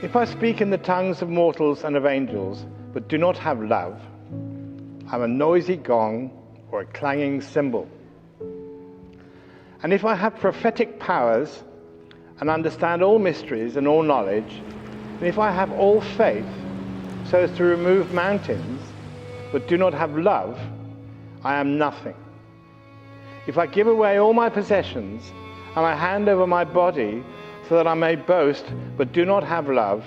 If I speak in the tongues of mortals and of angels, but do not have love, I'm a noisy gong or a clanging cymbal. And if I have prophetic powers and understand all mysteries and all knowledge, and if I have all faith so as to remove mountains, but do not have love, I am nothing. If I give away all my possessions and I hand over my body so that I may boast, but do not have love,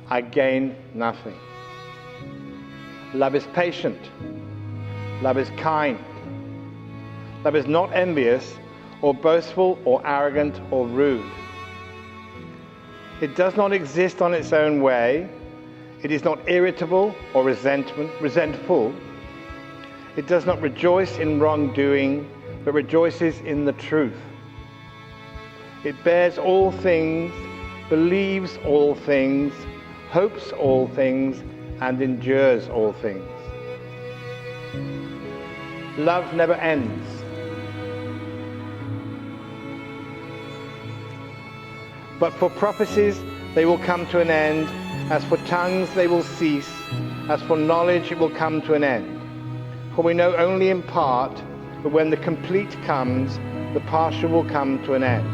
I gain nothing. Love is patient. Love is kind. Love is not envious or boastful or arrogant or rude. It does not exist on its own way. It is not irritable or resentful. It does not rejoice in wrongdoing, but rejoices in the truth. It bears all things, believes all things, hopes all things, and endures all things. Love never ends. But for prophecies, they will come to an end. As for tongues, they will cease. As for knowledge, it will come to an end. For we know only in part, but when the complete comes, the partial will come to an end.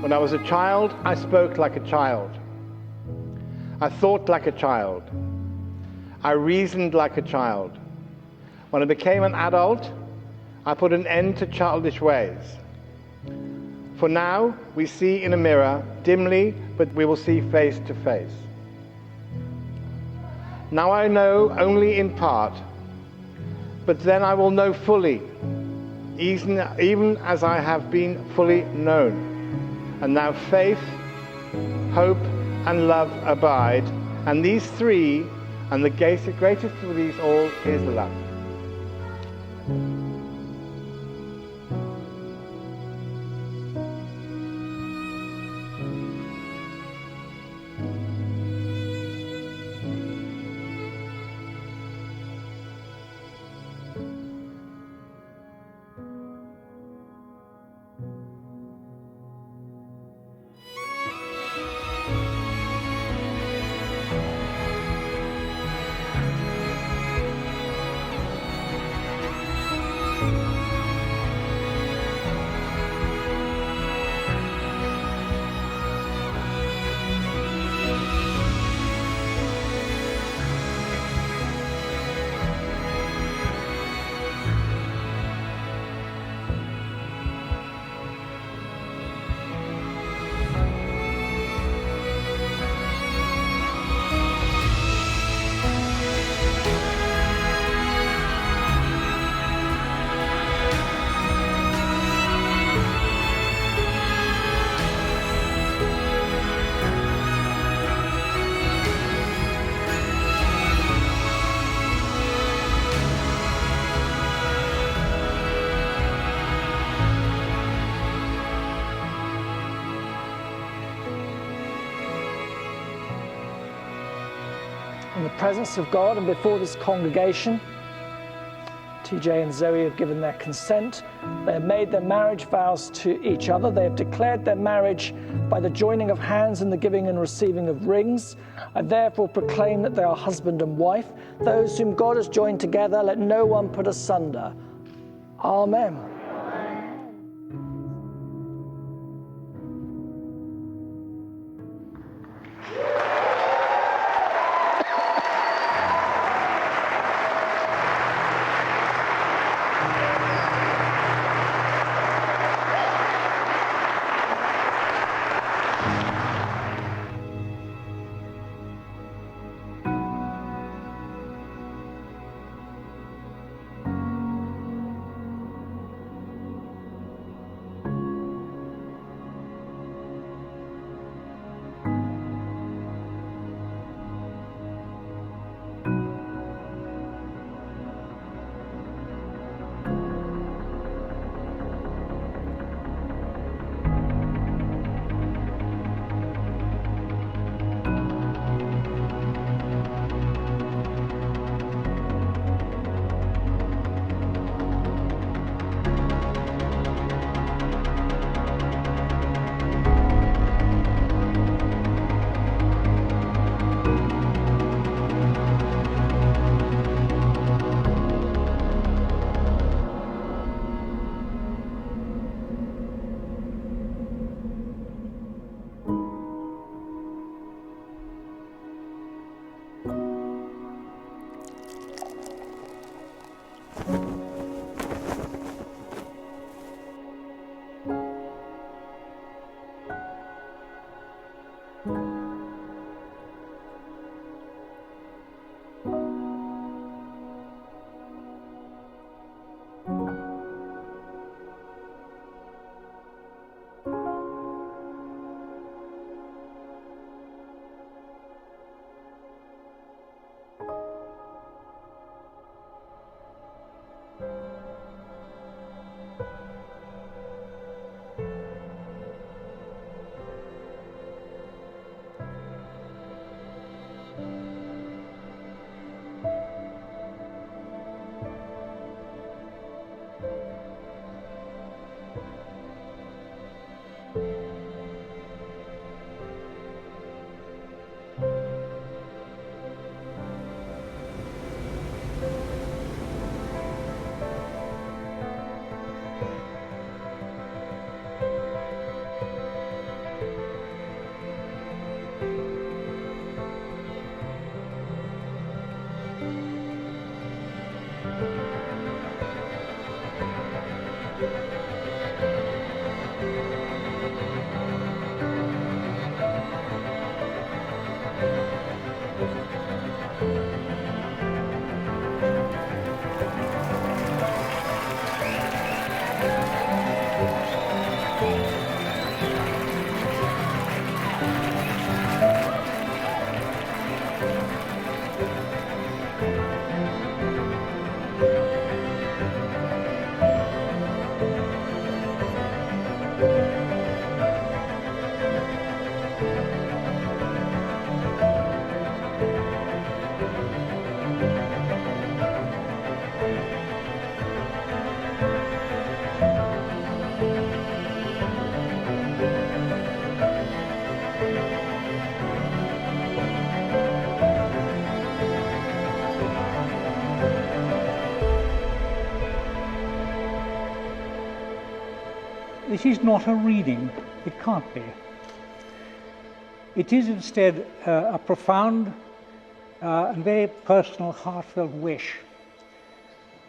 When I was a child, I spoke like a child. I thought like a child. I reasoned like a child. When I became an adult, I put an end to childish ways. For now, we see in a mirror, dimly, but we will see face to face. Now I know only in part, but then I will know fully, even as I have been fully known. And now faith, hope, and love abide, and these three, and the greatest of these all is love. In the presence of God and before this congregation, TJ and Zoe have given their consent. They have made their marriage vows to each other. They have declared their marriage by the joining of hands and the giving and receiving of rings. I therefore proclaim that they are husband and wife. Those whom God has joined together, let no one put asunder. Amen. It is not a reading. It can't be. It is instead a profound and very personal, heartfelt wish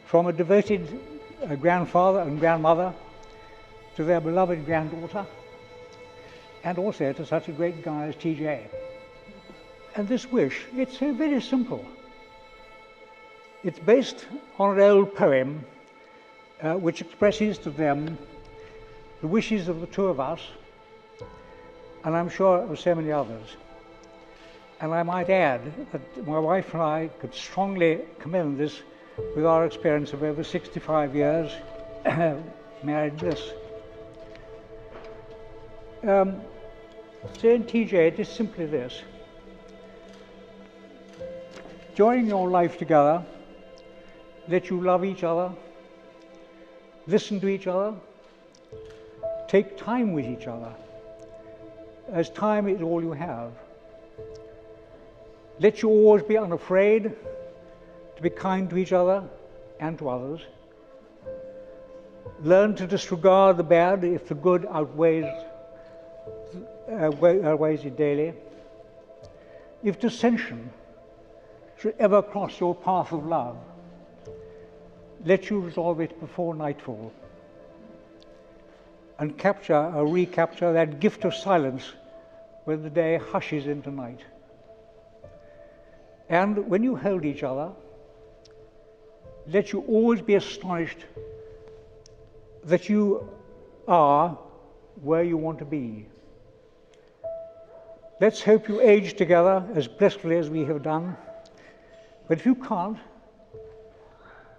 from a devoted grandfather and grandmother to their beloved granddaughter, and also to such a great guy as TJ. And this wish, it's very simple. It's based on an old poem which expresses to them the wishes of the two of us, and I'm sure of so many others. And I might add that my wife and I could strongly commend this with our experience of over 65 years married bliss. So in TJ, it is simply this. During your life together, let you love each other, listen to each other, take time with each other, as time is all you have. Let you always be unafraid to be kind to each other and to others. Learn to disregard the bad if the good outweighs it daily. If dissension should ever cross your path of love, let you resolve it before nightfall and recapture that gift of silence when the day hushes into night. And when you hold each other, let you always be astonished that you are where you want to be. Let's hope you age together as blessedly as we have done. But if you can't,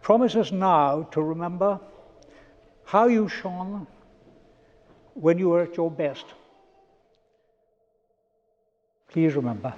promise us now to remember how you shone when you were at your best. Please remember.